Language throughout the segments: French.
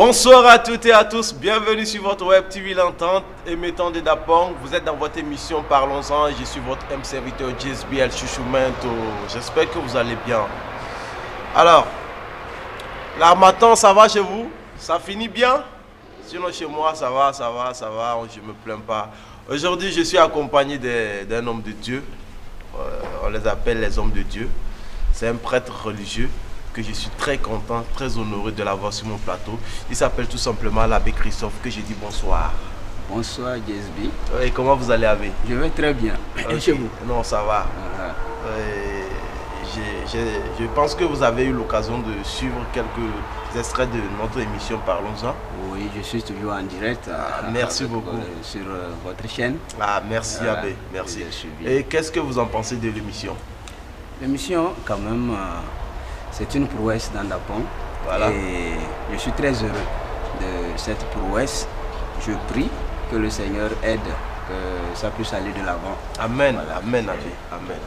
Bonsoir à toutes et à tous, bienvenue sur votre web TV L'Entente, émettant de Dapong. Vous êtes dans votre émission Parlons-en, je suis votre M serviteur JSBL Chouchoumento. J'espère que vous allez bien. Alors, l'harmattan, ça va chez vous? Ça finit bien? Sinon chez moi, ça va, je ne me plains pas. Aujourd'hui, je suis accompagné d'un homme de Dieu. On les appelle les hommes de Dieu. C'est un prêtre religieux que je suis très content, très honoré de l'avoir sur mon plateau. Il s'appelle tout simplement l'abbé Christophe, que je dis bonsoir. Bonsoir JSB. Et comment vous allez, abbé? Je vais très bien. Okay. Et chez vous? Non, ça va. Je pense que vous avez eu l'occasion de suivre quelques extraits de notre émission Parlons-en. Oui, je suis toujours en direct. Merci beaucoup. Sur votre chaîne. Merci abbé, merci. Et qu'est-ce que vous en pensez de l'émission? L'émission, quand même, c'est une prouesse dans Dapong. Voilà. Et je suis très heureux de cette prouesse. Je prie que le Seigneur aide, que ça puisse aller de l'avant. Amen, voilà. Amen, abbé, amen.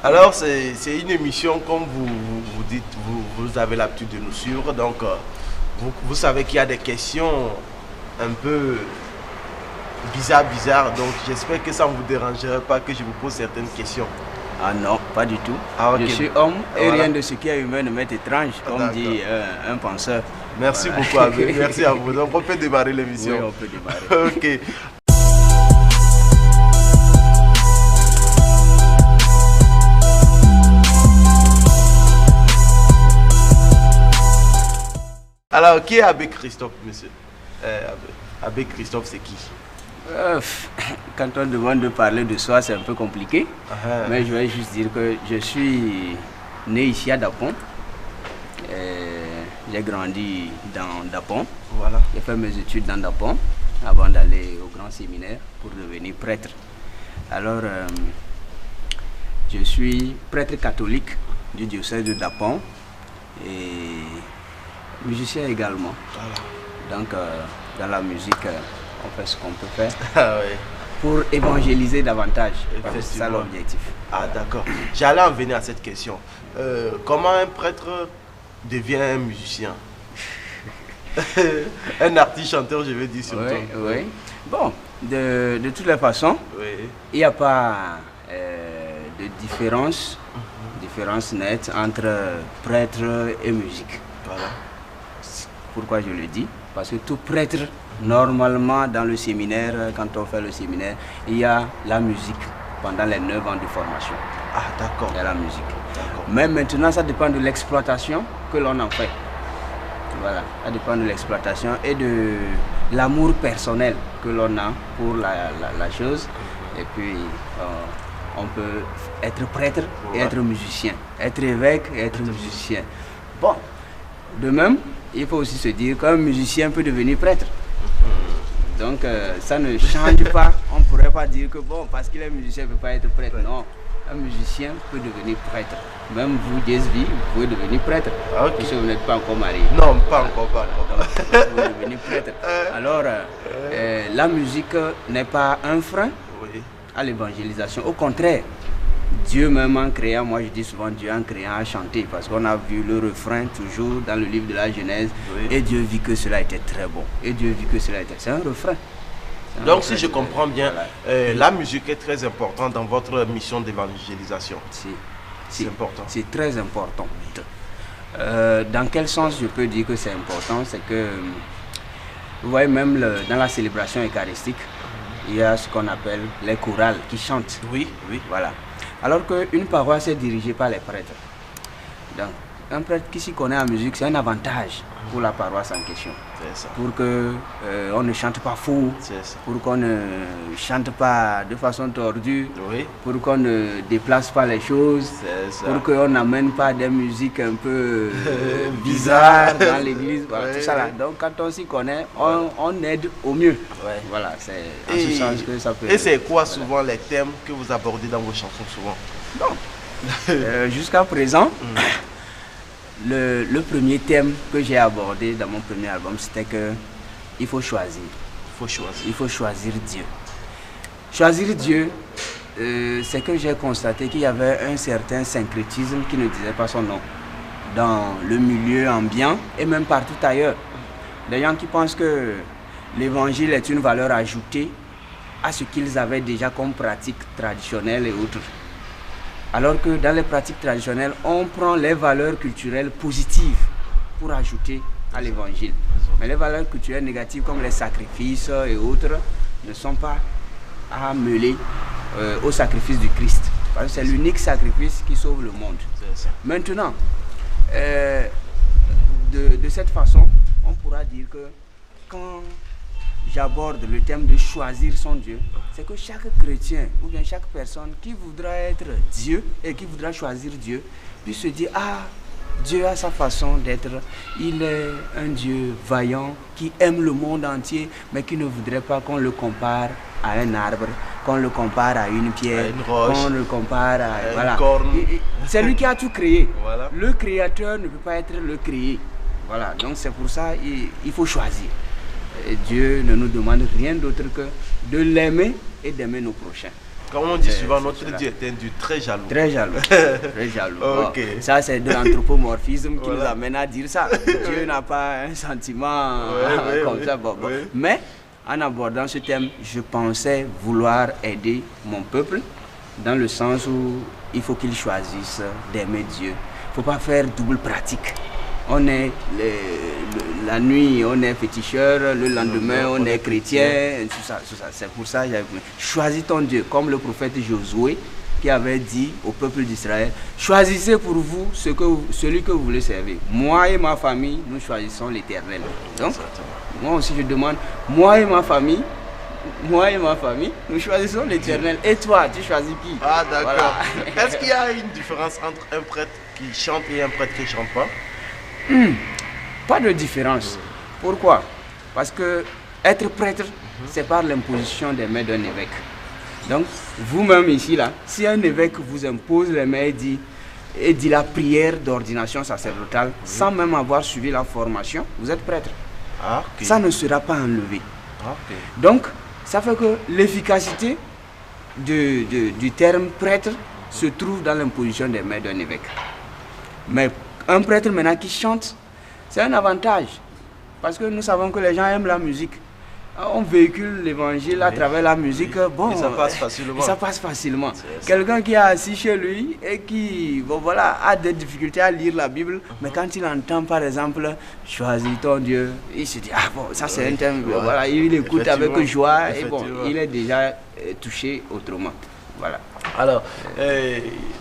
Alors, c'est une émission, comme vous dites, vous avez l'habitude de nous suivre. Donc, vous savez qu'il y a des questions un peu bizarres. Donc, j'espère que ça ne vous dérangerait pas que je vous pose certaines questions. Ah non, pas du tout. Okay. Je suis homme et voilà. Rien de ce qui est humain ne m'est étrange, comme dit un penseur. Merci beaucoup, abbé. Merci à vous. Donc, on peut démarrer l'émission. Oui, on peut démarrer. Ok. Alors, qui est abbé Christophe, monsieur? Abbé Christophe, c'est qui? Quand on demande de parler de soi, c'est un peu compliqué. Mais je vais juste dire que je suis né ici à Dapong. J'ai grandi dans Dapong. Voilà. J'ai fait mes études dans Dapong avant d'aller au grand séminaire pour devenir prêtre. Alors, je suis prêtre catholique du diocèse de Dapong et musicien également. Voilà. Donc, dans la musique, on fait ce qu'on peut faire pour évangéliser davantage. C'est ça l'objectif. Ah d'accord. J'allais en venir à cette question. Comment un prêtre devient un musicien? Un artiste chanteur, je vais dire surtout. Oui. Bon, de toutes les façons, il n'y a pas de différence nette entre prêtre et musique. Voilà. Pourquoi je le dis? Parce que tout prêtre, normalement dans le séminaire, quand on fait le séminaire, il y a la musique pendant les 9 ans de formation. Ah d'accord. Il y a la musique. Mais maintenant, ça dépend de l'exploitation que l'on en fait. Voilà, ça dépend de l'exploitation et de l'amour personnel que l'on a pour la chose. Et puis, on peut être prêtre et être musicien, être évêque et être musicien. Bon, de même, il faut aussi se dire qu'un musicien peut devenir prêtre. Donc ça ne change pas. On ne pourrait pas dire que bon, parce qu'il est musicien, il ne peut pas être prêtre. Non, un musicien peut devenir prêtre. Même vous, JSB, vous pouvez devenir prêtre. Okay. Parce que vous n'êtes pas encore marié. Non, pas encore. Donc, vous pouvez devenir prêtre. Alors, la musique n'est pas un frein à l'évangélisation. Au contraire, Dieu même en créant, moi je dis souvent Dieu en créant a chanté, parce qu'on a vu le refrain toujours dans le livre de la Genèse, et Dieu vit que cela était très bon, et Dieu vit que cela était... C'est un refrain. Donc si je comprends bien, la musique est très importante dans votre mission d'évangélisation. C'est important. C'est très important. Dans quel sens je peux dire que c'est important? C'est que, vous voyez, même dans la célébration eucharistique, il y a ce qu'on appelle les chorales qui chantent. Oui. Voilà. Alors qu'une paroisse est dirigée par les prêtres. Donc, un prêtre qui s'y connaît en musique, c'est un avantage pour la paroisse en question. Ça. Pour qu'on ne chante pas faux, pour qu'on ne chante pas de façon tordue, pour qu'on ne déplace pas les choses, pour qu'on n'amène pas des musiques un peu bizarres dans l'église. Voilà, tout ça là. Donc quand on s'y connaît, on aide au mieux. Voilà, c'est en ce sens que ça peut... Et c'est quoi souvent les thèmes que vous abordez dans vos chansons souvent? Jusqu'à présent, le premier thème que j'ai abordé dans mon premier album, c'était que il faut choisir. Il faut choisir Dieu. Choisir Dieu, c'est que j'ai constaté qu'il y avait un certain syncrétisme qui ne disait pas son nom dans le milieu ambiant et même partout ailleurs. Des gens qui pensent que l'évangile est une valeur ajoutée à ce qu'ils avaient déjà comme pratique traditionnelle et autres. Alors que dans les pratiques traditionnelles, on prend les valeurs culturelles positives pour ajouter à l'évangile. Mais les valeurs culturelles négatives comme les sacrifices et autres ne sont pas à mêler au sacrifice du Christ. Parce que c'est l'unique sacrifice qui sauve le monde. Maintenant, de cette façon, on pourra dire que quand j'aborde le thème de choisir son Dieu, c'est que chaque chrétien ou bien chaque personne qui voudra être Dieu et qui voudra choisir Dieu puisse se dire, ah, Dieu a sa façon d'être, il est un Dieu vaillant qui aime le monde entier mais qui ne voudrait pas qu'on le compare à un arbre, qu'on le compare à une pierre, qu'on le compare à voilà. C'est lui qui a tout créé. Voilà. Le créateur ne peut pas être le créé. Voilà, donc c'est pour ça il faut choisir. Et Dieu ne nous demande rien d'autre que de l'aimer et d'aimer nos prochains. Comme on dit souvent, notre Dieu est un Dieu très jaloux. Très jaloux. Très jaloux. Okay. Bon, ça, c'est de l'anthropomorphisme qui nous amène à dire ça. Dieu n'a pas un sentiment comme ça. Bon. Mais en abordant ce thème, je pensais vouloir aider mon peuple dans le sens où il faut qu'il choisisse d'aimer Dieu. Il ne faut pas faire double pratique. On est la nuit, on est féticheur, le lendemain, on est chrétien, tout ça. C'est pour ça que j'avais choisi ton Dieu, comme le prophète Josué qui avait dit au peuple d'Israël, choisissez pour vous celui que vous voulez servir. Moi et ma famille, nous choisissons l'Éternel. Donc, moi aussi je demande, moi et ma famille, nous choisissons l'Éternel. Et toi, tu choisis qui? Ah d'accord. Voilà. Est-ce qu'il y a une différence entre un prêtre qui chante et un prêtre qui ne chante pas? Pas de différence. Pourquoi? Parce que être prêtre, c'est par l'imposition des mains d'un évêque. Donc, vous-même ici, là, si un évêque vous impose les mains et dit la prière d'ordination sacerdotale, sans même avoir suivi la formation, vous êtes prêtre. Ah, okay. Ça ne sera pas enlevé. Ah, okay. Donc, ça fait que l'efficacité du terme prêtre se trouve dans l'imposition des mains d'un évêque. Mais un prêtre maintenant qui chante, c'est un avantage. Parce que nous savons que les gens aiment la musique. On véhicule l'évangile à travers la musique. Bon, et ça passe facilement. Ça passe facilement. Quelqu'un qui est assis chez lui et qui a des difficultés à lire la Bible, mais quand il entend par exemple « Choisis ton Dieu », il se dit « Ah bon, ça c'est un thème ». Voilà, il écoute avec joie et bon, il est déjà touché autrement. Voilà. Alors,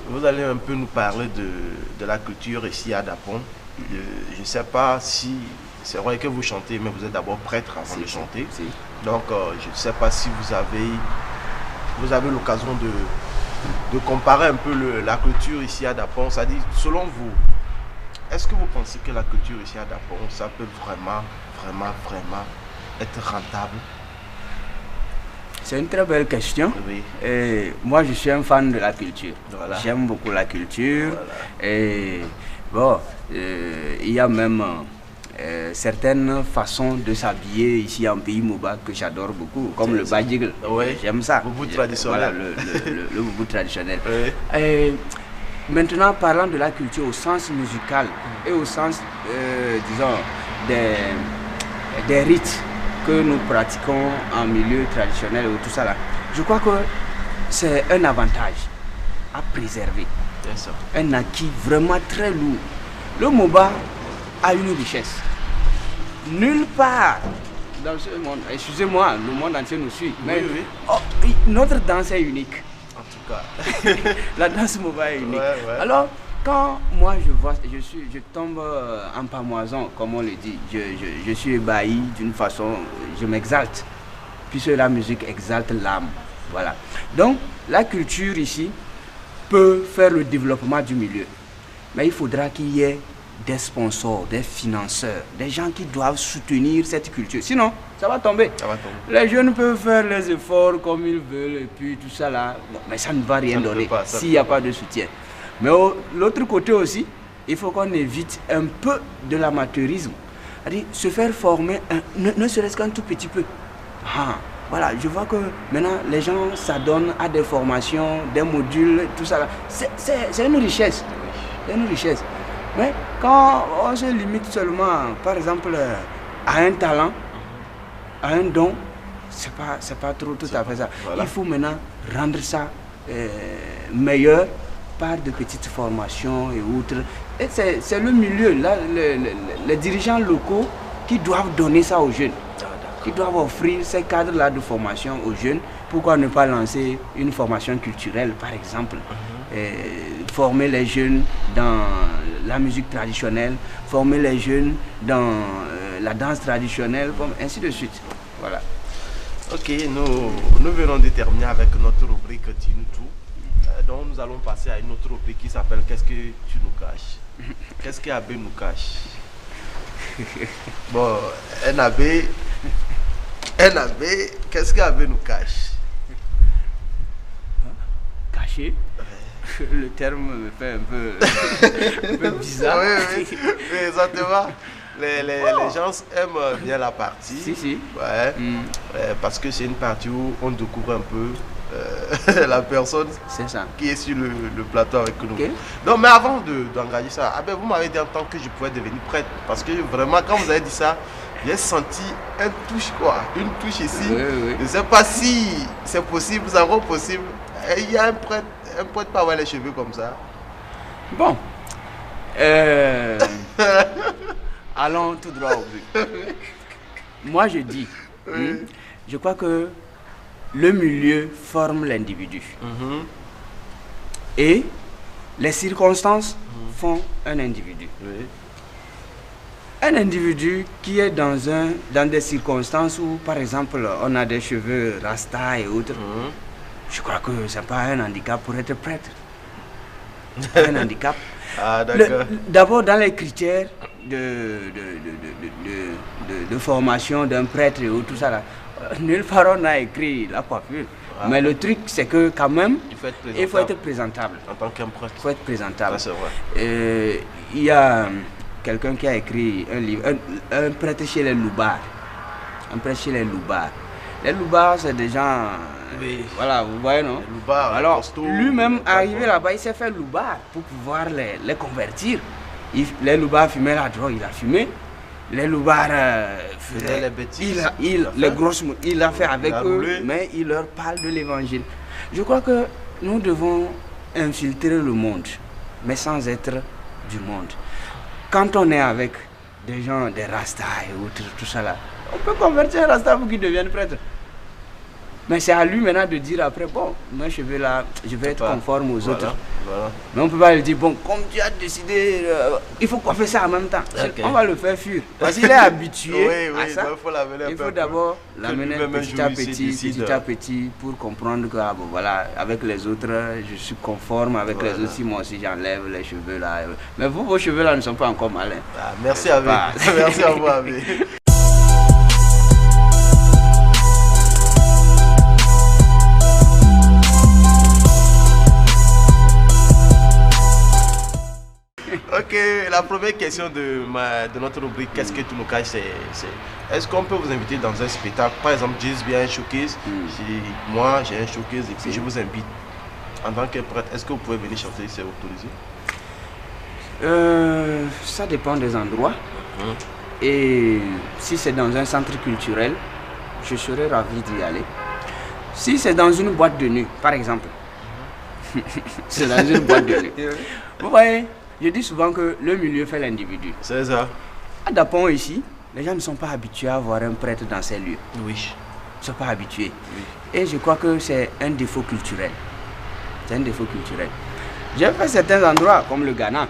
vous allez un peu nous parler de la culture ici à Dapong. Je ne sais pas si c'est vrai que vous chantez, mais vous êtes d'abord prêtre avant de chanter. Donc, je ne sais pas si vous avez l'occasion de comparer un peu la culture ici à Dapong. C'est-à-dire, selon vous, est-ce que vous pensez que la culture ici à Dapong, ça peut vraiment être rentable? C'est une très belle question. Oui. Et moi, je suis un fan de la culture. Voilà. J'aime beaucoup la culture. Voilà. Et bon, il y a même certaines façons de s'habiller ici en pays Moba que j'adore beaucoup, comme le badigle. Oui. J'aime ça. Le boubou traditionnel. Voilà, le boubou traditionnel. Oui. Et maintenant, parlant de la culture au sens musical et au sens, disons, des rites que nous pratiquons en milieu traditionnel ou tout ça là, je crois que c'est un avantage à préserver. Un acquis vraiment très lourd. Le Moba a une richesse. Nulle part dans ce monde, excusez-moi, le monde entier nous suit, mais oui. Oh, notre danse est unique. En tout cas, la danse Moba est unique. Ouais. Alors, quand moi je tombe en pamoison, comme on le dit, je suis ébahi d'une façon, je m'exalte, puisque la musique exalte l'âme. Voilà. Donc, la culture ici peut faire le développement du milieu. Mais il faudra qu'il y ait des sponsors, des financeurs, des gens qui doivent soutenir cette culture. Sinon, ça va tomber. Les jeunes peuvent faire les efforts comme ils veulent et puis tout ça là, mais ça ne va rien donner s'il n'y a pas de soutien. Mais de l'autre côté aussi, il faut qu'on évite un peu de l'amateurisme. C'est-à-dire se faire former, ne serait-ce qu'un tout petit peu. Voilà, je vois que maintenant les gens s'adonnent à des formations, des modules, tout ça. C'est une richesse. C'est une richesse. Mais quand on se limite seulement, par exemple, a un talent, a un don, c'est pas tout à fait ça. Voilà. Il faut maintenant rendre ça meilleur par de petites formations et autres. Et c'est le milieu, là, les dirigeants locaux qui doivent donner ça aux jeunes, qui doivent offrir ces cadres-là de formation aux jeunes. Pourquoi ne pas lancer une formation culturelle, par exemple, former les jeunes dans la musique traditionnelle, former les jeunes dans la danse traditionnelle, ainsi de suite. Voilà. Ok, nous venons de terminer avec notre rubrique Dis-nous tout. Donc nous allons passer à une autre rubrique qui s'appelle Qu'est-ce que tu nous caches? Qu'est-ce que AB nous cache? Bon, NAB, qu'est-ce que AB nous cache? Caché? Le terme me fait un peu bizarre. Oui, exactement. Les gens aiment bien la partie. Si. Ouais. Parce que c'est une partie où on découvre un peu la personne qui est sur le plateau avec nous. Okay. Donc, mais avant d'engager ça, vous m'avez dit en tant que je pouvais devenir prêtre. Parce que vraiment, quand vous avez dit ça, j'ai senti une touche ici. Oui. Je ne sais pas si c'est possible, c'est encore possible. Il y a un prêtre pas avoir les cheveux comme ça. Bon. Allons tout droit au but. Moi, je dis, je crois que le milieu forme l'individu. Et les circonstances font un individu. Oui. Un individu qui est dans des circonstances où, par exemple, on a des cheveux rasta et autres, je crois que ce n'est pas un handicap pour être prêtre. C'est pas un handicap. Ah, d'accord. D'abord, dans les critères de formation d'un prêtre et tout ça, là, nulle part on a écrit la coiffure. Ah. Mais le truc, c'est que quand même, il faut être présentable. En tant qu'un prêtre. Il faut être présentable. Ça, c'est vrai. Il y a quelqu'un qui a écrit un livre, un prêtre chez les loubards. Un prêtre chez les loubards. Les loubards, c'est des gens... Oui. Voilà, vous voyez, non? Loubard, alors, lui-même, arrivé là-bas, il s'est fait loubard pour pouvoir les convertir. Les loubards fumaient la drogue, il a fumé. Les loubards faisaient les bêtises. Les grosses mots, il a fait avec eux, roulé. mais il leur parle de l'évangile. Je crois que nous devons infiltrer le monde, mais sans être du monde. Quand on est avec des gens, des rastas et autres, tout ça là, on peut convertir un rasta pour qu'il devienne prêtre. Mais c'est à lui maintenant de dire après, bon, moi je vais là, je vais être conforme aux autres. Voilà. Mais on ne peut pas lui dire, bon, comme tu as décidé, il faut qu'on fasse ça en même temps. Okay. On va le faire fuir. Parce qu'il est habitué à ça. Il faut d'abord l'amener petit à petit pour comprendre que, bon, voilà, avec les autres, je suis conforme avec les autres. Si moi aussi j'enlève les cheveux là. Mais vous, vos cheveux là ne sont pas encore malins. Ah, merci à vous. Merci à vous, Avé. Ok, la première question de notre rubrique, qu'est-ce que tu nous caches, c'est est-ce qu'on peut vous inviter dans un spectacle? Par exemple, Jazz a un showcase, moi j'ai un showcase et puis je vous invite en tant que prêtre. Est-ce que vous pouvez venir chanter si c'est autorisé? Ça dépend des endroits. Et si c'est dans un centre culturel, je serais ravi d'y aller. Si c'est dans une boîte de nuit, par exemple, c'est dans une boîte de nuit. Vous voyez, je dis souvent que le milieu fait l'individu. C'est ça. À Dapon ici, les gens ne sont pas habitués à voir un prêtre dans ces lieux. Oui. Ils ne sont pas habitués. Oui. Et je crois que c'est un défaut culturel. C'est un défaut culturel. J'ai fait certains endroits comme le Ghana.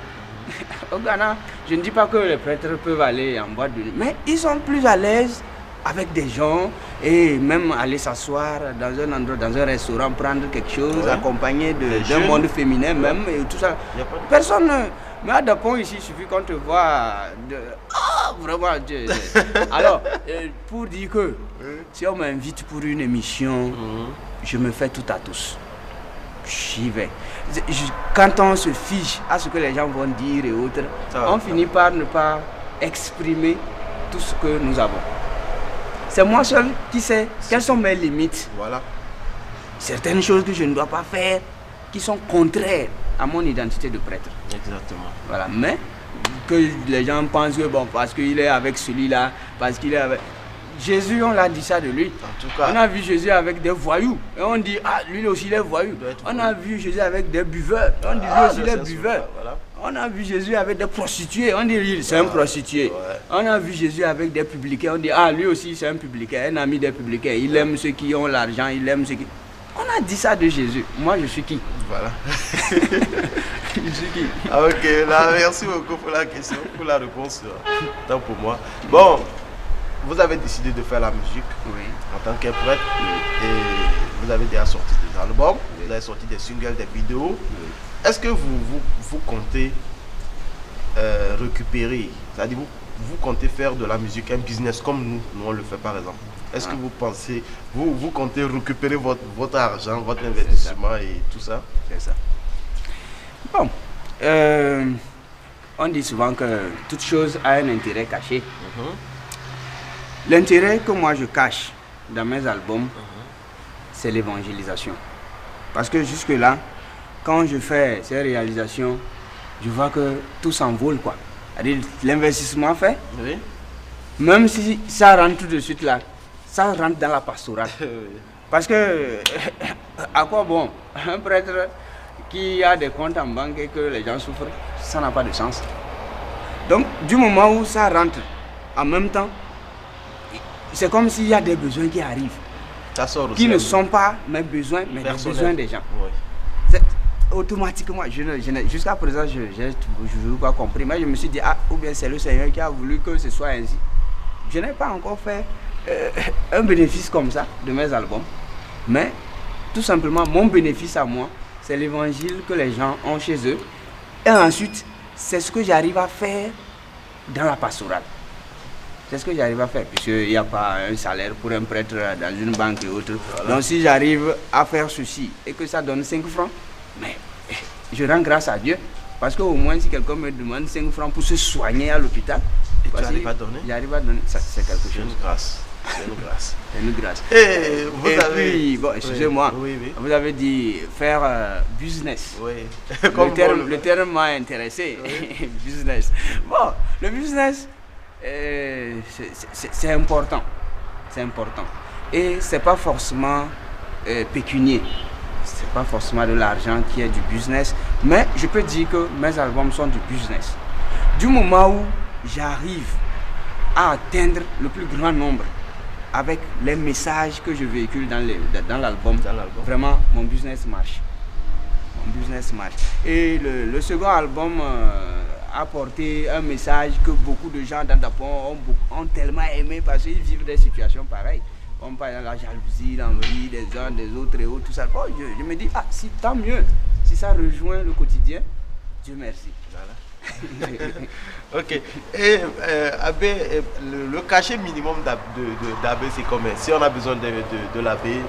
Au Ghana, je ne dis pas que les prêtres peuvent aller en boîte de nuit, mais ils sont plus à l'aise avec des gens et même aller s'asseoir dans un endroit, dans un restaurant, prendre quelque chose, accompagné d'un monde féminin même et tout ça. Personne ne... Mais à Dapon ici, il suffit qu'on te voit vraiment. Alors, pour dire que si on m'invite pour une émission, je me fais tout à tous. J'y vais. Quand on se fiche à ce que les gens vont dire et autres, on finit par ne pas exprimer tout ce que nous avons. C'est moi seul qui sais quelles sont mes limites. Voilà. Certaines choses que je ne dois pas faire, qui sont contraires à mon identité de prêtre. Exactement. Voilà. Mais que les gens pensent que bon, parce qu'il est avec celui-là, parce qu'il est avec... Jésus, on l'a dit ça de lui. En tout cas, on a vu Jésus avec des voyous. Et on dit, ah, lui aussi, il est voyou. On a vu Jésus avec des buveurs. On dit, lui aussi, il est buveur. Voilà. On a vu Jésus avec des prostituées. On dit, c'est un prostitué. Ouais. On a vu Jésus avec des publicains. On dit, ah, lui aussi, c'est un publicain, un ami des publicains. Il aime ceux qui ont l'argent, il aime ceux qui... On a dit ça de Jésus. Moi, je suis qui? Voilà. Je suis qui? Ah, ok, là, merci beaucoup pour la question, pour la réponse. Tant pour moi. Bon. Vous avez décidé de faire la musique en tant qu'interprète et vous avez déjà sorti des albums, vous avez sorti des singles, des vidéos. Est-ce que vous comptez récupérer, c'est-à-dire vous comptez faire de la musique un business comme nous on le fait par exemple? Est-ce que vous pensez, vous comptez récupérer votre argent, votre investissement et tout ça? C'est ça. Bon, on dit souvent que toute chose a un intérêt caché. L'intérêt que moi je cache dans mes albums, c'est l'évangélisation. Parce que jusque-là, quand je fais ces réalisations, je vois que tout s'envole, quoi. C'est-à-dire l'investissement fait, même si ça rentre tout de suite là, ça rentre dans la pastorale. Parce que, à quoi bon un prêtre qui a des comptes en banque et que les gens souffrent, ça n'a pas de sens. Donc, du moment où ça rentre en même temps, c'est comme s'il y a des besoins qui arrivent, qui ne sont pas mes besoins, mais les besoins des gens. Oui. Automatiquement, jusqu'à présent, je n'ai pas compris, mais je me suis dit, ah, ou bien c'est le Seigneur qui a voulu que ce soit ainsi. Je n'ai pas encore fait un bénéfice comme ça de mes albums, mais tout simplement, mon bénéfice à moi, c'est l'évangile que les gens ont chez eux, et ensuite, c'est ce que j'arrive à faire dans la pastorale. C'est ce que j'arrive à faire, puisqu'il n'y a pas un salaire pour un prêtre dans une banque et autres. Voilà. Donc si j'arrive à faire ceci et que ça donne 5 francs, mais je rends grâce à Dieu. Parce qu'au moins si quelqu'un me demande 5 francs pour se soigner à l'hôpital, tu arrives à donner? J'arrive à donner, ça c'est quelque chose. C'est une grâce. C'est une grâce. C'est une grâce. Et puis, bon, excusez-moi, vous avez dit faire business. Oui. Le terme m'a intéressé. Oui. Business. Bon, le business... c'est important, c'est important, et c'est pas forcément pécunier, c'est pas forcément de l'argent qui est du business, mais je peux dire que mes albums sont du business. Du moment où j'arrive à atteindre le plus grand nombre avec les messages que je véhicule dans l'album, vraiment mon business marche. Mon business marche. Et le second album apporter un message que beaucoup de gens dans Dapon ont tellement aimé parce qu'ils vivent des situations pareilles. On parle de la jalousie, l'envie des uns, des autres et autres, tout ça. Bon, je me dis, ah, si tant mieux, si ça rejoint le quotidien, Dieu merci. Voilà. Ok. Et Abbé, le cachet minimum d'Abbé, c'est combien? Si on a besoin de l'Abbé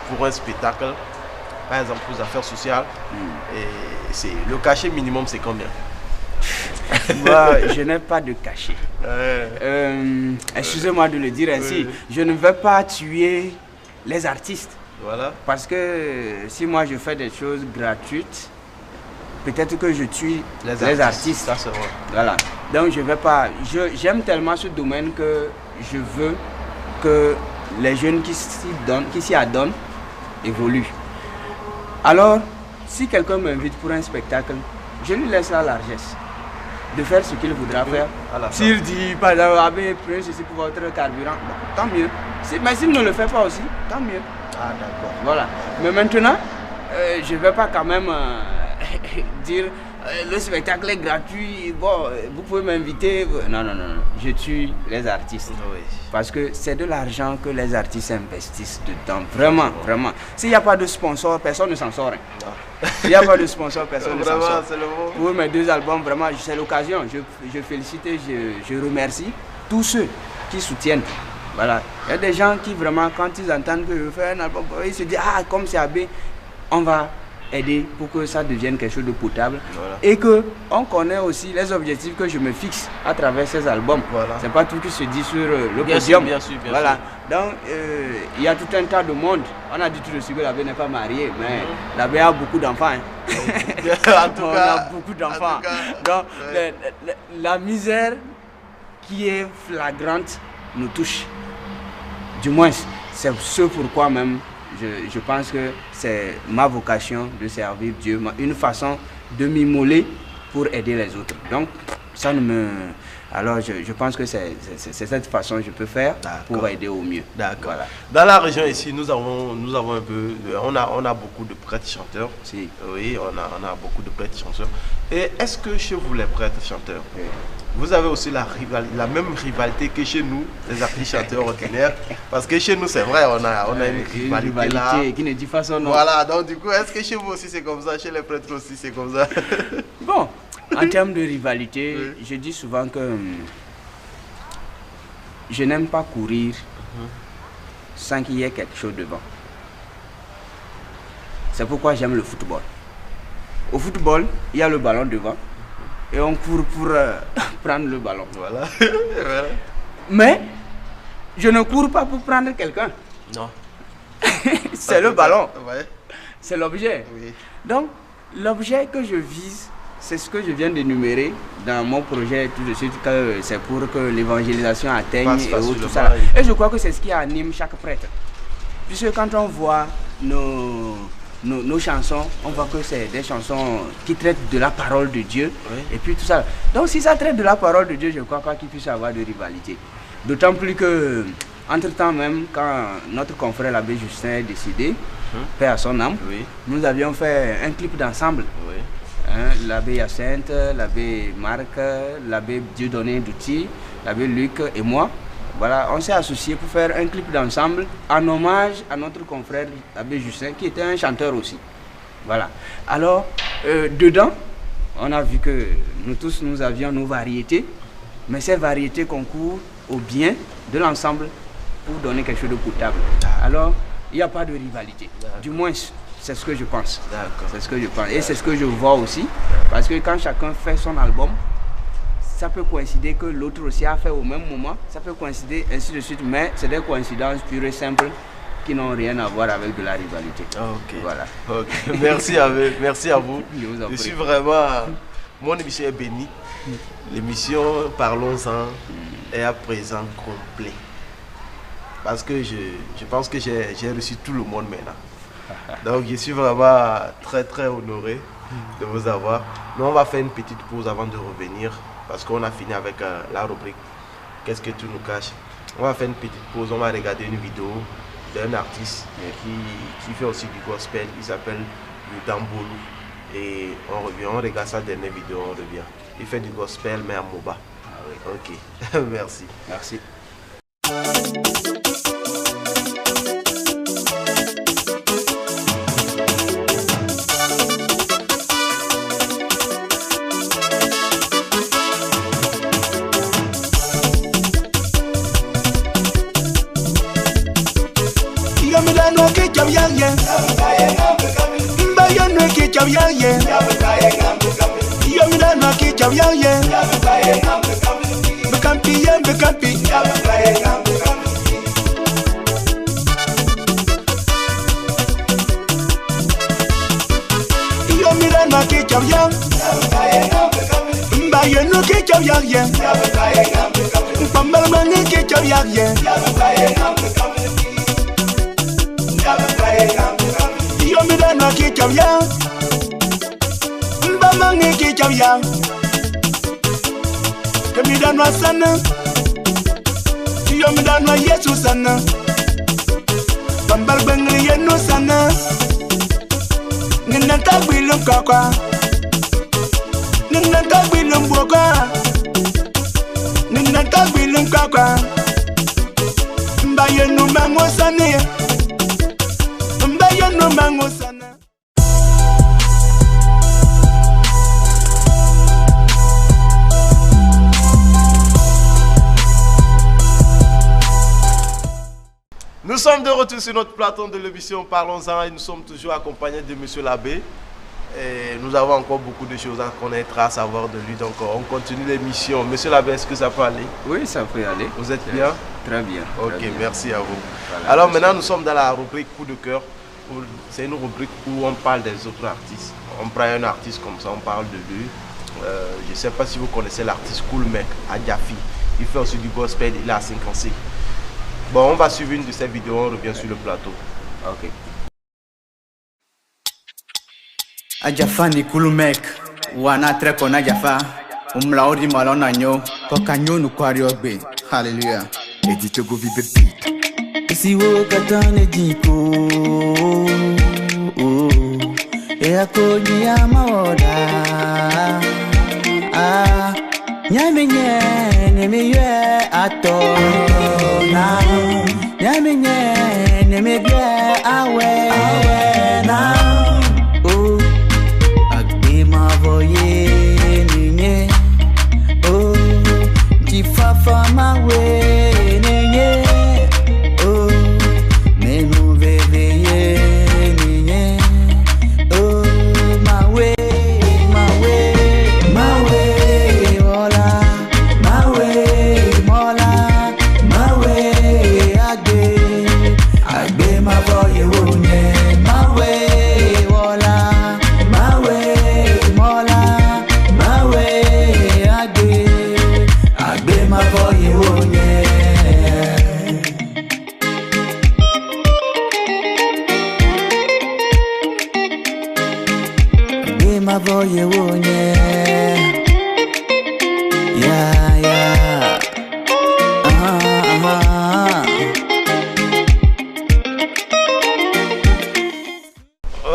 pour un spectacle, par exemple pour les affaires sociales, le cachet minimum, c'est combien? Moi, je n'ai pas de cachet. Excusez-moi de le dire ainsi. Je ne veux pas tuer les artistes. Voilà. Parce que si moi je fais des choses gratuites, peut-être que je tue les artistes. Ça, c'est vrai. Voilà. Donc je ne vais pas. J'aime tellement ce domaine que je veux que les jeunes qui s'y adonnent évoluent. Alors, si quelqu'un m'invite pour un spectacle, je lui laisse la largesse de faire ce qu'il voudra faire. S'il dit, par exemple, Abbé, prenez ceci pour votre carburant, bon, tant mieux. Mais s'il ne le fait pas aussi, tant mieux. Ah, d'accord. Voilà. Mais maintenant, je ne vais pas quand même dire, le spectacle est gratuit, bon, vous pouvez m'inviter. Non, non, non, non. Je tue les artistes. Oui. Parce que c'est de l'argent que les artistes investissent dedans. Vraiment, vraiment. S'il n'y a pas de sponsor, personne ne s'en sort. Hein. S'il n'y a pas de sponsor, personne ne s'en sort. Pour mes 2 albums, vraiment, c'est l'occasion. Je félicite et je remercie tous ceux qui soutiennent. Voilà. Il y a des gens qui vraiment, quand ils entendent que je fais un album, ils se disent, ah, comme c'est Abbé, on va aider pour que ça devienne quelque chose de potable. Voilà. Et qu'on connaît aussi les objectifs que je me fixe à travers ces albums. Voilà. C'est pas tout qui se dit sur le Bien podium. sûr, bien sûr, bien voilà. sûr. Donc, il y a tout un tas de monde. On a dit tout de suite que l'abbé n'est pas marié, mais l'abbé a beaucoup d'enfants. Hein. En tout On cas, a beaucoup d'enfants. en tout cas, Donc, ouais. la misère qui est flagrante nous touche. Du moins, c'est ce pourquoi même je pense que c'est ma vocation de servir Dieu, une façon de m'immoler pour aider les autres. Donc, ça ne me... Alors, je pense que c'est cette façon que je peux faire pour aider au mieux. D'accord. Voilà. Dans la région ici, nous avons un peu... On a beaucoup de prêtres chanteurs. Si. Oui, on a beaucoup de prêtres chanteurs. Et est-ce que chez vous, les prêtres chanteurs, Oui. vous avez aussi la même rivalité que chez nous, les artistes chanteurs ordinaires? Parce que chez nous, c'est vrai, on a une rivalité là. Qui ne dit pas son nom. Voilà, donc du coup, est-ce que chez vous aussi c'est comme ça? Chez les prêtres aussi c'est comme ça? Bon, en termes de rivalité, Oui. je dis souvent que je n'aime pas courir sans qu'il y ait quelque chose devant. C'est pourquoi j'aime le football. Au football, il y a le ballon devant et on court pour prendre le ballon. Voilà. Voilà. Mais je ne cours pas pour prendre quelqu'un. Non. C'est le ballon, Ouais. c'est l'objet. Oui. Donc, l'objet que je vise, c'est ce que je viens d'énumérer dans mon projet tout de suite, que c'est pour que l'évangélisation atteigne Passe et facilement, tout ça. oui. Et je crois que c'est ce qui anime chaque prêtre. Puisque quand on voit nos chansons, on voit que c'est des chansons qui traitent de la parole de Dieu. Oui. Et puis tout ça. Donc si ça traite de la parole de Dieu, je ne crois pas qu'il puisse y avoir de rivalité. D'autant plus que, entre-temps même, quand notre confrère l'abbé Justin est décédé, paix à son âme, Oui. nous avions fait un clip d'ensemble. Oui. Hein, l'abbé Hyacinthe, l'abbé Marc, l'abbé Dieudonné Douty, l'abbé Luc et moi. Voilà, on s'est associés pour faire un clip d'ensemble en hommage à notre confrère l'abbé Justin, qui était un chanteur aussi. Voilà. Alors, dedans, on a vu que nous tous, nous avions nos variétés, mais ces variétés concourent au bien de l'ensemble pour donner quelque chose de potable. Alors, il n'y a pas de rivalité. Du moins, c'est ce que je pense. D'accord. C'est ce que je pense. Et c'est ce que je vois aussi. Parce que quand chacun fait son album, ça peut coïncider que l'autre aussi a fait au même moment. Ça peut coïncider, ainsi de suite. Mais c'est des coïncidences pures et simples qui n'ont rien à voir avec de la rivalité. Ok. Voilà. Ok. Merci à vous. Je vous en prie. suis vraiment... Mon émission est bénie. L'émission Parlons-en est à présent complet. Parce que je pense que j'ai reçu tout le monde maintenant. Donc je suis vraiment très très honoré de vous avoir. Nous on va faire une petite pause avant de revenir parce qu'on a fini avec la rubrique Qu'est-ce que tu nous caches? On va faire une petite pause, on va regarder une vidéo d'un artiste qui fait aussi du gospel, il s'appelle Dambolou. Et on revient, on regarde sa dernière vidéo, on revient. Il fait du gospel mais à Moba. Ok, merci. Merci. Nous sommes sommes de retour sur notre plateau de l'émission Parlons-en et nous sommes toujours accompagnés de Monsieur l'abbé. Et nous avons encore beaucoup de choses à connaître, à savoir de lui. Donc on continue l'émission. Monsieur l'abbé, est-ce que ça peut aller? Oui, ça peut aller. Vous êtes bien? Très bien. Ok, très bien. merci à vous. Voilà, alors merci. maintenant nous sommes dans la rubrique coup de cœur. C'est une rubrique où on parle des autres artistes. On prend un artiste comme ça, on parle de lui. Je ne sais pas si vous connaissez l'artiste Cool Mec, Adjafi. Il fait aussi du gospel, il a 5 ans. Bon, on va suivre une de ces vidéos, on revient sur le plateau. Ok. Adjafa ni Cool Mec, wana tre kona Adjafa, umlaudi malona nyo, koka nyo nukwari ogbe, hallelujah. Edito go vibe beat. Isi wo katane diko, e akoni ya maoda, nyame nye me yue ato na, nyame nye me yue awe na. Voye ninye, oh, jifafa mawe ninye, oh, menu veveye ninye, oh, mawe, mola, mawe, agbe ma voye wonye, mawe, wola. Voye wonye, yeah.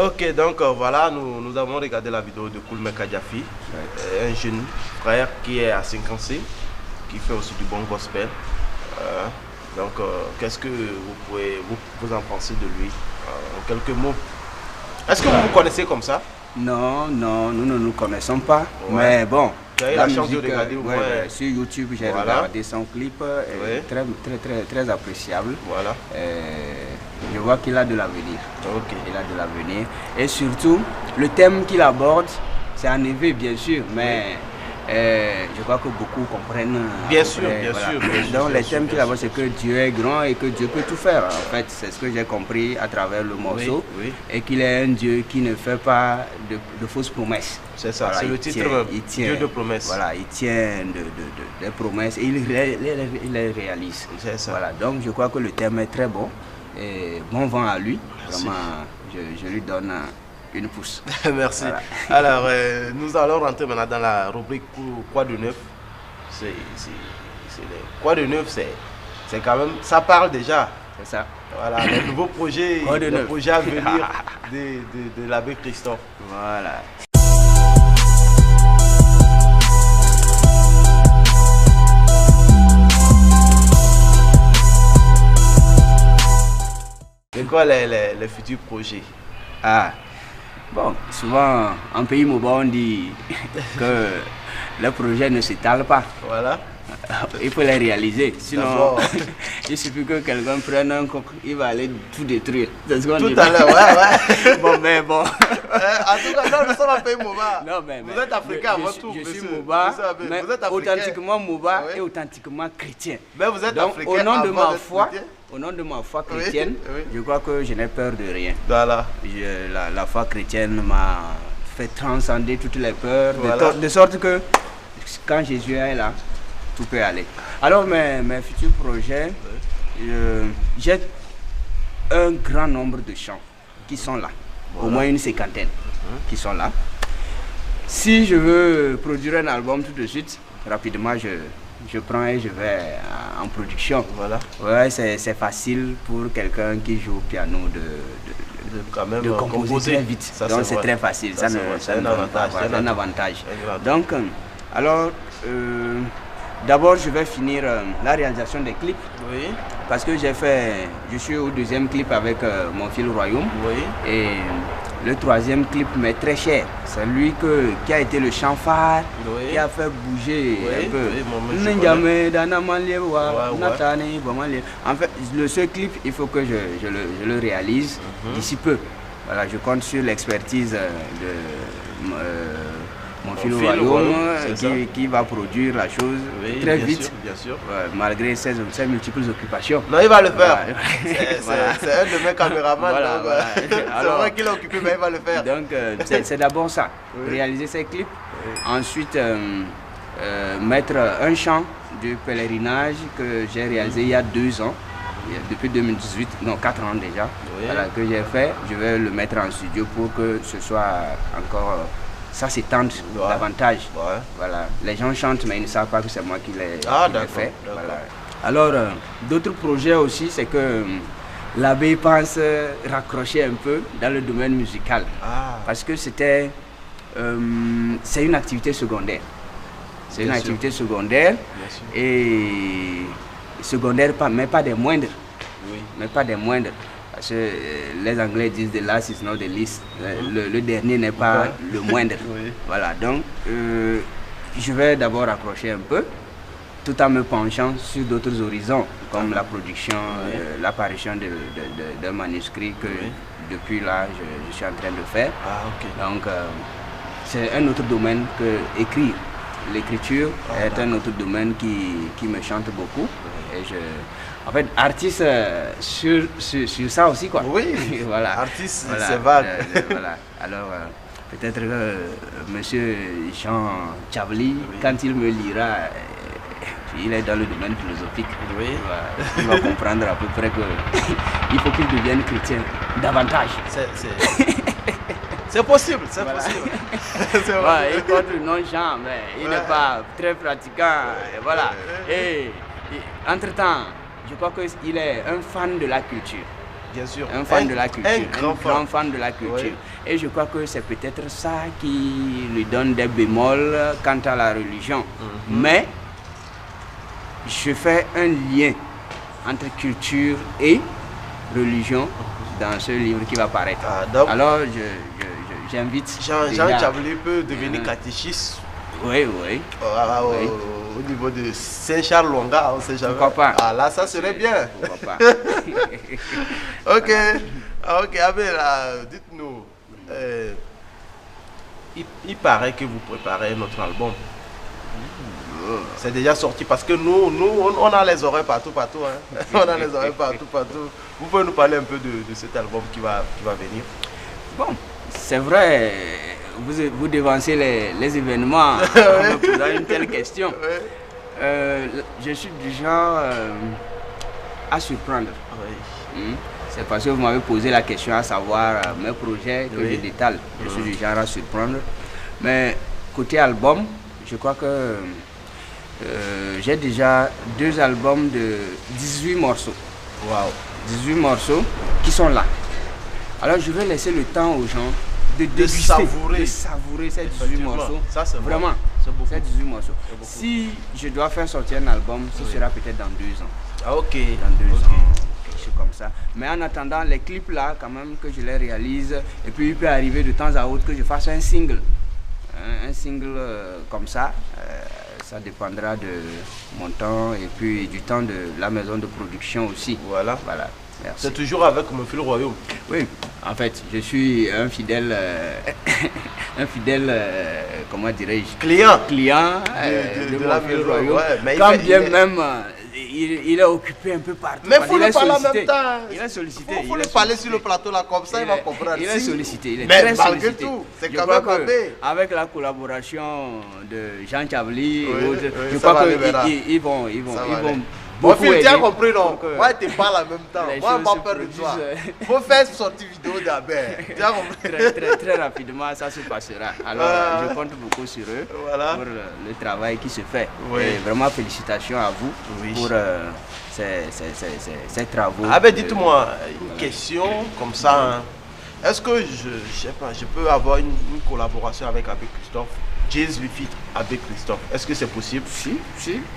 Ok, donc voilà, nous avons regardé la vidéo de Cool Mec Adjafi, un jeune frère qui est à 5 ans, qui fait aussi du bon gospel. Donc, qu'est-ce que vous en pensez de lui en quelques mots? Est-ce que vous vous connaissez comme ça? Non, nous ne nous connaissons pas. Ouais. Mais bon, tu as eu la chance de regarder sur YouTube, j'ai regardé son clip, très appréciable. Voilà. Je vois qu'il a de l'avenir. Ok. Il a de l'avenir. Et surtout, le thème qu'il aborde, c'est en éveil, bien sûr, mais je crois que beaucoup comprennent. Bien sûr. Donc, les thèmes qu'il aborde, c'est que Dieu est grand et que Dieu peut tout faire. En fait, c'est ce que j'ai compris à travers le morceau. Oui. Et qu'il est un Dieu qui ne fait pas de fausses promesses. C'est ça, voilà, c'est le titre même. Dieu de promesses. Voilà, il tient des promesses et il les réalise. C'est ça. Voilà, donc je crois que le thème est très bon. Et bon vent à lui. Merci. Vraiment, je lui donne une pouce. Merci. Voilà. Alors, nous allons rentrer maintenant dans la rubrique Quoi de neuf. Quoi de neuf, c'est quand même, ça parle déjà. C'est ça. Voilà, les nouveaux projets, les projets à venir de l'abbé Christophe. Voilà. C'est quoi les futurs projets? Bon, souvent en pays Moba on dit que les projets ne s'étalent pas. Voilà. Il faut les réaliser. Sinon, il suffit que quelqu'un prenne un coq, il va aller tout détruire. C'est ce qu'on dit. Tout à l'heure, ouais. Bon. En tout cas, non, nous sommes en pays Moba. Non, mais vous êtes africain avant tout. Je suis Moba, mais vous êtes authentiquement Moba et authentiquement chrétien. Mais vous êtes donc, africain au nom de ma foi Oui, chrétienne, je crois que je n'ai peur de rien. Voilà. La foi chrétienne m'a fait transcender toutes les peurs, Voilà. de sorte que quand Jésus est là, tout peut aller. Alors mes futurs projets, j'ai un grand nombre de chants qui sont là, au moins une cinquantaine qui sont là. Si je veux produire un album tout de suite, rapidement je prends et je vais en production. Voilà. Ouais, c'est facile pour quelqu'un qui joue au piano de composer très vite. Ça, donc c'est très facile. C'est un avantage. Donc, alors, d'abord je vais finir la réalisation des clips. Oui. Parce que je suis au deuxième clip avec mon fils Royaume. Oui. Et Le troisième clip m'est très cher. C'est lui qui a été le chant phare, qui a fait bouger un peu. En fait, le seul clip, il faut que je le réalise d'ici peu. Voilà, je compte sur l'expertise de mon fils au royaume qui va produire la chose très vite, bien sûr. Malgré ses multiples occupations. Non, il va le faire. Voilà. C'est un de mes caméramans. Voilà, voilà. C'est vrai qu'il est occupé, mais il va le faire. Donc, c'est d'abord ça, réaliser ces clips. Ensuite, mettre un chant du pèlerinage que j'ai réalisé il y a 2 ans. Depuis 2018, non 4 ans déjà, voilà, que j'ai fait. Je vais le mettre en studio pour que ce soit encore, ça s'étende davantage. Voilà. Les gens chantent mais ils ne savent pas que c'est moi qui l'ai fait. Voilà. Alors d'autres projets aussi, c'est que l'abbé pense raccrocher un peu dans le domaine musical, parce que c'est une activité secondaire. C'est une activité secondaire et secondaire, mais pas des moindres. Mais pas des moindres. Parce que les Anglais disent the last is not the least. Le dernier n'est pas le moindre. Voilà, donc je vais d'abord accrocher un peu, tout en me penchant sur d'autres horizons, comme la production, l'apparition d'un manuscrit que depuis là je suis en train de faire. Donc c'est un autre domaine que écrire. L'écriture est un autre domaine qui me chante beaucoup. Et en fait, artiste sur ça aussi, quoi. Oui, voilà. Artiste, voilà. C'est vague. Voilà. Alors, peut-être que monsieur Jean Chabli, quand il me lira, il est dans le domaine philosophique. Il va comprendre à peu près qu'il faut qu'il devienne chrétien davantage. C'est possible, c'est possible. Il porte le nom Jean, mais il n'est pas très pratiquant. Voilà. Et entre-temps, je crois qu'il est un fan de la culture. Bien sûr. Un fan de la culture. Un grand fan de la culture. Et je crois que c'est peut-être ça qui lui donne des bémols quant à la religion. Mais je fais un lien entre culture et religion dans ce livre qui va paraître. Alors, j'invite. Jean Chabli peut devenir catéchiste. Oui. Au niveau de Saint-Charles-Longa, on sait jamais. Pourquoi pas? Là, ça serait bien. Pourquoi pas? Ok, Abel, dites-nous. Il paraît que vous préparez notre album. C'est déjà sorti parce que nous, on a les oreilles partout. Hein. On a les oreilles partout. Vous pouvez nous parler un peu de cet album qui va venir? Bon, c'est vrai, vous devancez les événements en me posant une telle question. Je suis du genre à surprendre. C'est parce que vous m'avez posé la question à savoir mes projets que je détale. Je suis du genre à surprendre. Mais côté album, je crois que j'ai déjà 2 albums de 18 morceaux. 18 morceaux qui sont là. Alors je vais laisser le temps aux gens de savourer ces 18 morceaux. Ça, c'est vraiment, c'est beaucoup. Ces 18 morceaux. Si je dois faire sortir un album, ce sera peut-être dans 2 ans. Dans 2 ans, quelque chose comme ça. Mais en attendant, les clips là, quand même, que je les réalise. Et puis il peut arriver de temps à autre que je fasse un single. Un single comme ça. Ça dépendra de mon temps et puis du temps de la maison de production aussi. Voilà. C'est toujours avec mon fils Royaume. Oui, en fait, je suis un fidèle, comment dirais-je, client de la maison Royaume. Quand bien même, il est occupé un peu partout. Mais il faut le parler en même temps. Il est sollicité. Il faut le parler sur le plateau là, comme ça il va comprendre. Il est sollicité, il est mais très sollicité. malgré tout, c'est quand même Abé. Avec la collaboration de Jean Chabli, je crois qu'ils vont Mon fils, tu as compris, non? Moi, je te parle en même temps. Moi, je n'ai pas peur de toi. Il faut faire sortir vidéo d'Abel. Tu as compris? Très rapidement, ça se passera. Alors, je compte beaucoup sur eux pour le travail qui se fait. Et vraiment, félicitations à vous pour ces travaux. Abel, dites-moi une question comme ça. Hein. Est-ce que je peux avoir une collaboration avec Christophe? Jazz with Fit avec Christophe. Est-ce que c'est possible? Si,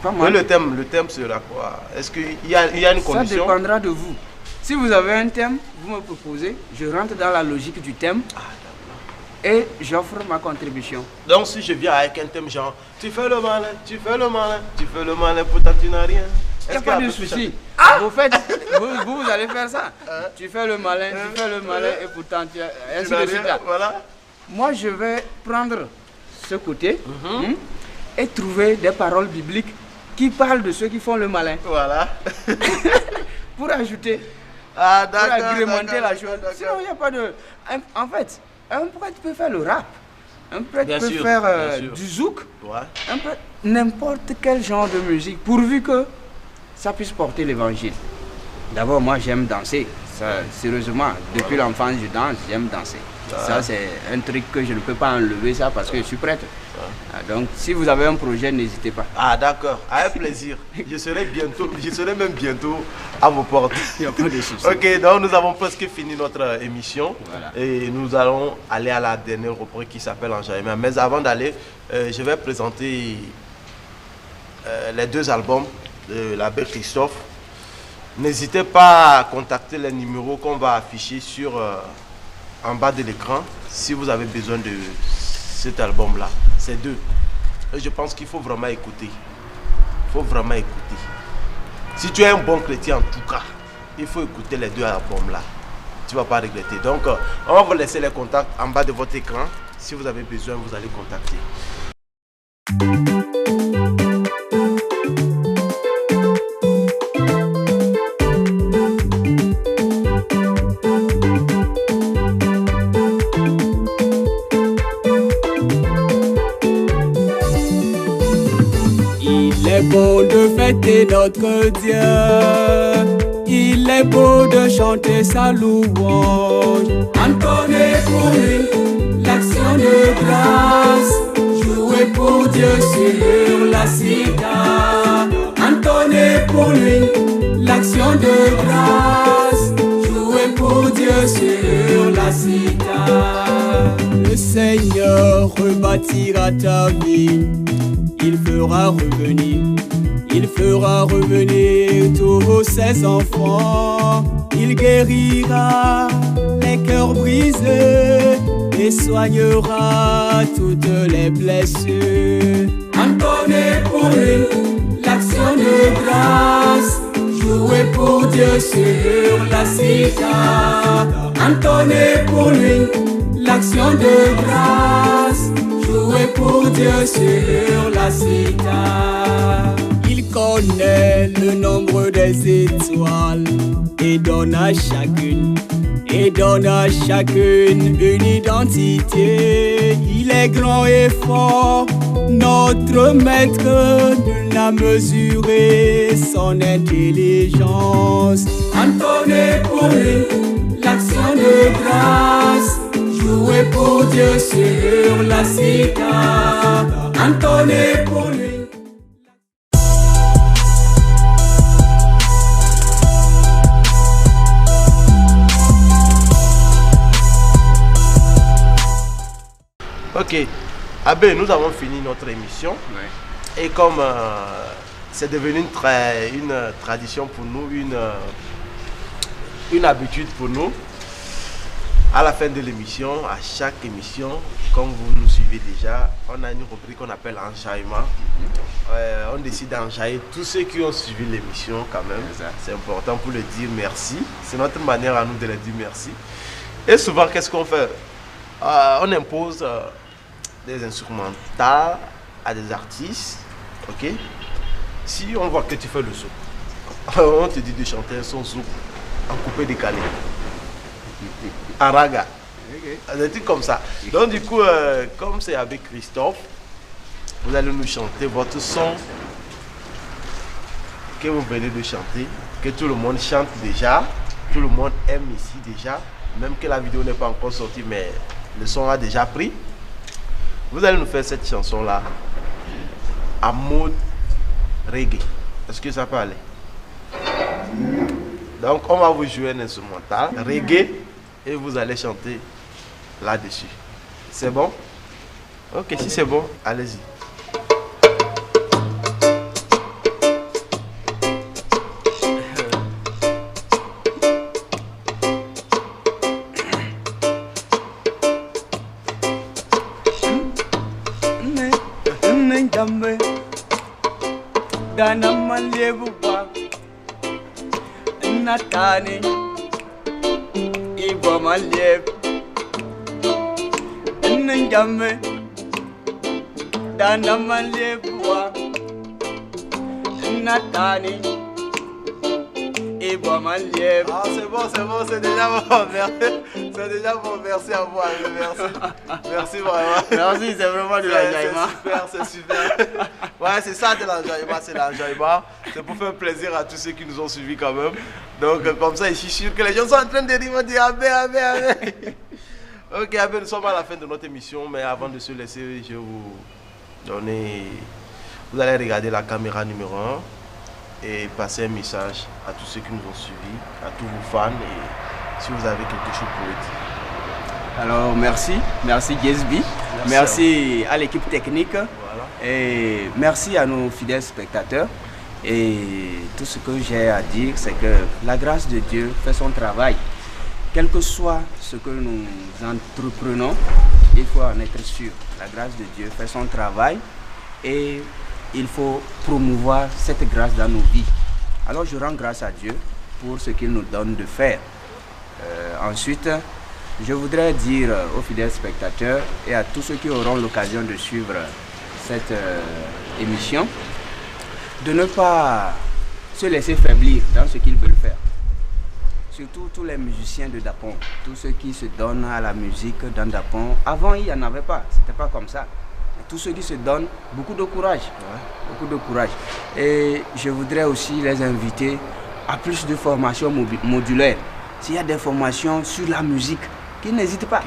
pas mal. Mais le thème sera quoi? Est-ce qu'il y a une condition? Ça dépendra de vous. Si vous avez un thème, vous me proposez, je rentre dans la logique du thème et j'offre ma contribution. Donc si je viens avec un thème genre, tu fais le malin, tu fais le malin, tu fais le malin, pourtant tu n'as rien. Il n'y a pas de souci. Vous allez faire ça. Tu fais le malin, tu fais le malin et pourtant tu as... Ainsi de suite. Voilà. Moi, je vais prendre ce côté et trouver des paroles bibliques qui parlent de ceux qui font le malin. Voilà. Pour ajouter, pour agrémenter la chose. Sinon, il n'y a pas de... En fait, un prêtre peut faire le rap. Un prêtre peut faire du zouk. Un prêtre, n'importe quel genre de musique, pourvu que ça puisse porter l'évangile. D'abord, moi, j'aime danser. Ça, sérieusement, depuis l'enfance, je danse, j'aime danser. Ça, c'est un truc que je ne peux pas enlever ça parce que je suis prêtre. Donc, si vous avez un projet, n'hésitez pas. Ah, d'accord. Avec plaisir. Je serai même bientôt à vos portes. Il n'y a pas de souci. Ok, donc nous avons presque fini notre émission. Voilà. Et nous allons aller à la dernière rubrique qui s'appelle Enjaillement. Mais avant d'aller, je vais présenter les 2 albums de l'abbé Christophe. N'hésitez pas à contacter les numéros qu'on va afficher sur, en bas de l'écran si vous avez besoin de cet album-là. C'est 2. Et je pense qu'il faut vraiment écouter. Il faut vraiment écouter. Si tu es un bon chrétien, en tout cas, il faut écouter les 2 albums-là. Tu ne vas pas regretter. Donc, on va vous laisser les contacts en bas de votre écran. Si vous avez besoin, vous allez contacter. Beau de fêter notre Dieu, il est beau de chanter sa louange. Entonnez pour lui l'action de grâce, jouez pour Dieu sur la cithare. Entonnez pour lui l'action de grâce, jouez pour Dieu sur la cithare. Le Seigneur rebâtira ta vie. Il fera revenir tous ses enfants. Il guérira les cœurs brisés et soignera toutes les blessures. Entonnez pour lui l'action de grâce, jouez pour Dieu sur la cithare. Entonnez pour lui l'action de grâce, jouez pour Dieu sur la cithare. Il connaît le nombre des étoiles et donne à chacune une identité. Il est grand et fort, notre maître, nul n'a mesuré son intelligence. Entonnez pour lui l'action de grâce, jouez pour Dieu sur la cithare. Entonnez pour lui. Ok, Abbé, nous avons fini notre émission. Ouais. Et comme c'est devenu une tradition pour nous, une habitude pour nous, à la fin de l'émission, à chaque émission, comme vous nous suivez déjà, on a une rubrique qu'on appelle enjaillement. On décide d'enjailler tous ceux qui ont suivi l'émission quand même. C'est important pour leur dire merci. C'est notre manière à nous de leur dire merci. Et souvent, qu'est-ce qu'on fait? On impose des instrumentales à des artistes. Ok? Si on voit que tu fais le zouk, on te dit de chanter un son zouk en coupé décalé. En raga. Des trucs comme ça. Donc du coup, comme c'est avec Christophe, vous allez nous chanter votre son que vous venez de chanter, que tout le monde chante déjà, tout le monde aime ici déjà, même que la vidéo n'est pas encore sortie, mais le son a déjà pris. Vous allez nous faire cette chanson là en mode reggae. Est-ce que ça peut aller? Donc on va vous jouer un instrumental reggae et vous allez chanter là-dessus. C'est bon? Ok, si c'est bon, allez-y. Njambe Dana Maliebuwa Natani Ibo Malieb Njambe Dana Maliebuwa Natani Ibo Malieb. Ah, c'est bon, c'est déjà bon. C'est déjà bon, merci à vous. Merci vraiment. Merci, c'est vraiment de l'enjaillement. C'est super. Ouais, c'est ça de l'enjaillement, c'est l'enjaillement. C'est pour faire plaisir à tous ceux qui nous ont suivis quand même. Donc comme ça, je suis sûr que les gens sont en train de dire Amen. Ok, Amen, nous sommes à la fin de notre émission, mais avant de se laisser, je vais vous donner... Vous allez regarder la caméra numéro 1 et passer un message à tous ceux qui nous ont suivis, à tous vos fans, et si vous avez quelque chose pour dire. Alors merci Jesby, merci à l'équipe technique, Voilà. et merci à nos fidèles spectateurs. Et tout ce que j'ai à dire, c'est que la grâce de Dieu fait son travail. Quel que soit ce que nous entreprenons, il faut en être sûr. La grâce de Dieu fait son travail et il faut promouvoir cette grâce dans nos vies. Alors je rends grâce à Dieu pour ce qu'il nous donne de faire. Ensuite, je voudrais dire aux fidèles spectateurs et à tous ceux qui auront l'occasion de suivre cette émission, de ne pas se laisser faiblir dans ce qu'ils veulent faire. Surtout tous les musiciens de Dapon, tous ceux qui se donnent à la musique dans Dapon. Avant, il n'y en avait pas, c'était pas comme ça. Tous ceux qui se donnent, beaucoup de courage, beaucoup de courage. Et je voudrais aussi les inviter à plus de formations modulaires. S'il y a des formations sur la musique, qu'ils n'hésitent pas.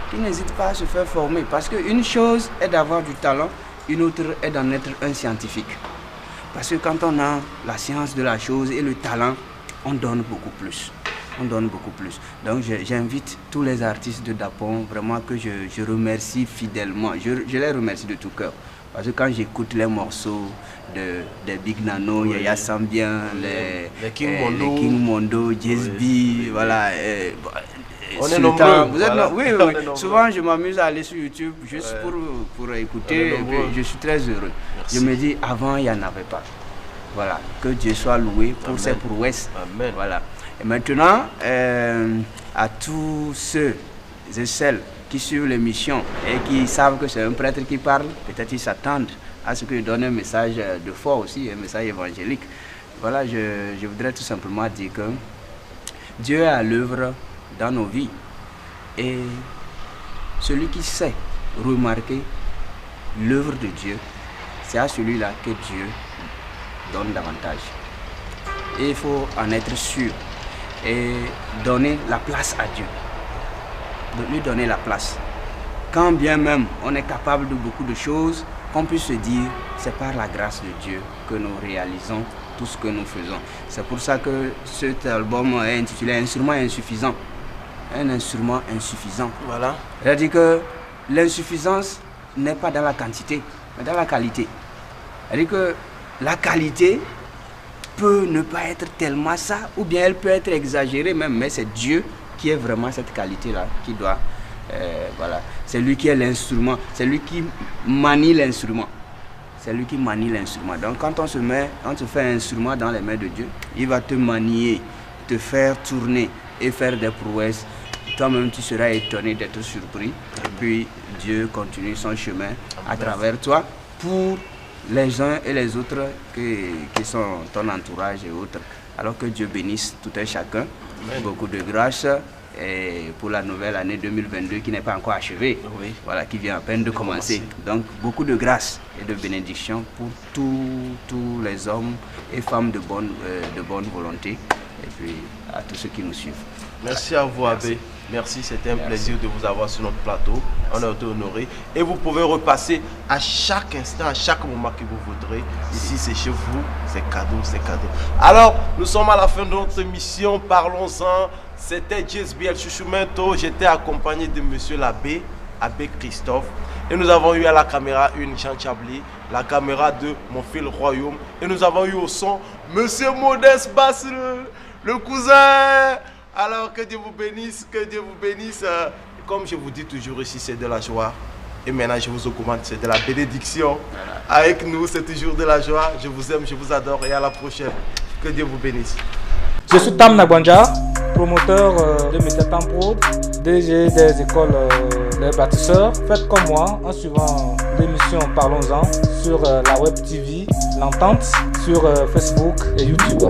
Qu'ils n'hésitent pas à se faire former. Parce qu'une chose est d'avoir du talent, une autre est d'en être un scientifique. Parce que quand on a la science de la chose et le talent, on donne beaucoup plus. On donne beaucoup plus. Donc j'invite tous les artistes de Dapon, vraiment que je remercie fidèlement. Je les remercie de tout cœur. Parce que quand j'écoute les morceaux de Big Nano, Yaya Sambien, les King Mondo, Jesby, voilà. On est nombreux. Vous êtes voilà. Oui. Souvent je m'amuse à aller sur YouTube juste pour écouter. Et puis, je suis très heureux. Merci. Je me dis, avant il n'y en avait pas. Voilà, que Dieu soit loué pour ses prouesses. Amen. Voilà. Et maintenant, à tous ceux et celles qui suivent l'émission et qui savent que c'est un prêtre qui parle, peut-être ils s'attendent à ce que je donne un message de foi aussi, un message évangélique. Voilà, je voudrais tout simplement dire que Dieu est à l'œuvre dans nos vies. Et celui qui sait remarquer l'œuvre de Dieu, c'est à celui-là que Dieu donne davantage. Et il faut en être sûr et donner la place à Dieu. De lui donner la place. Quand bien même on est capable de beaucoup de choses, qu'on puisse se dire, c'est par la grâce de Dieu que nous réalisons tout ce que nous faisons. C'est pour ça que cet album est intitulé Instrument insuffisant. Un instrument insuffisant. Voilà. C'est-à-dire que l'insuffisance n'est pas dans la quantité, mais dans la qualité. C'est-à-dire que la qualité peut ne pas être tellement ça, ou bien elle peut être exagérée même, mais c'est Dieu qui est vraiment cette qualité-là, qui doit, voilà. C'est lui qui est l'instrument, c'est lui qui manie l'instrument. C'est lui qui manie l'instrument. Donc quand on se fait un instrument dans les mains de Dieu, il va te manier, te faire tourner et faire des prouesses. Toi-même tu seras étonné d'être surpris. Et puis Dieu continue son chemin à travers toi pour les uns et les autres qui sont ton entourage et autres. Alors que Dieu bénisse tout un chacun. Amen. Beaucoup de grâce et pour la nouvelle année 2022 qui n'est pas encore achevée, oui. Voilà, qui vient à peine de commencer. Donc beaucoup de grâce et de bénédiction pour tous les hommes et femmes de bonne volonté et puis à tous ceux qui nous suivent. Merci à vous, Abbé. Merci, c'était un plaisir de vous avoir sur notre plateau. On a été honorés. Et vous pouvez repasser à chaque instant, à chaque moment que vous voudrez. Ici, c'est chez vous. C'est cadeau, c'est cadeau. Alors, nous sommes à la fin de notre émission. Parlons-en. C'était JSBL Chouchoumento. J'étais accompagné de monsieur l'abbé, Abbé Christophe. Et nous avons eu à la caméra une Jean Chablis, la caméra de Mon Fil Royaume. Et nous avons eu au son monsieur Modeste Basse, le cousin. Alors que Dieu vous bénisse, que Dieu vous bénisse. Comme je vous dis toujours ici, c'est de la joie. Et maintenant, je vous augmente, c'est de la bénédiction. Avec nous, c'est toujours de la joie. Je vous aime, je vous adore et à la prochaine. Que Dieu vous bénisse. Je suis Tam Nagwanja, promoteur de Médiatam Prod, DG des écoles des bâtisseurs. Faites comme moi en suivant l'émission Parlons-en sur la Web TV, l'entente sur Facebook et YouTube.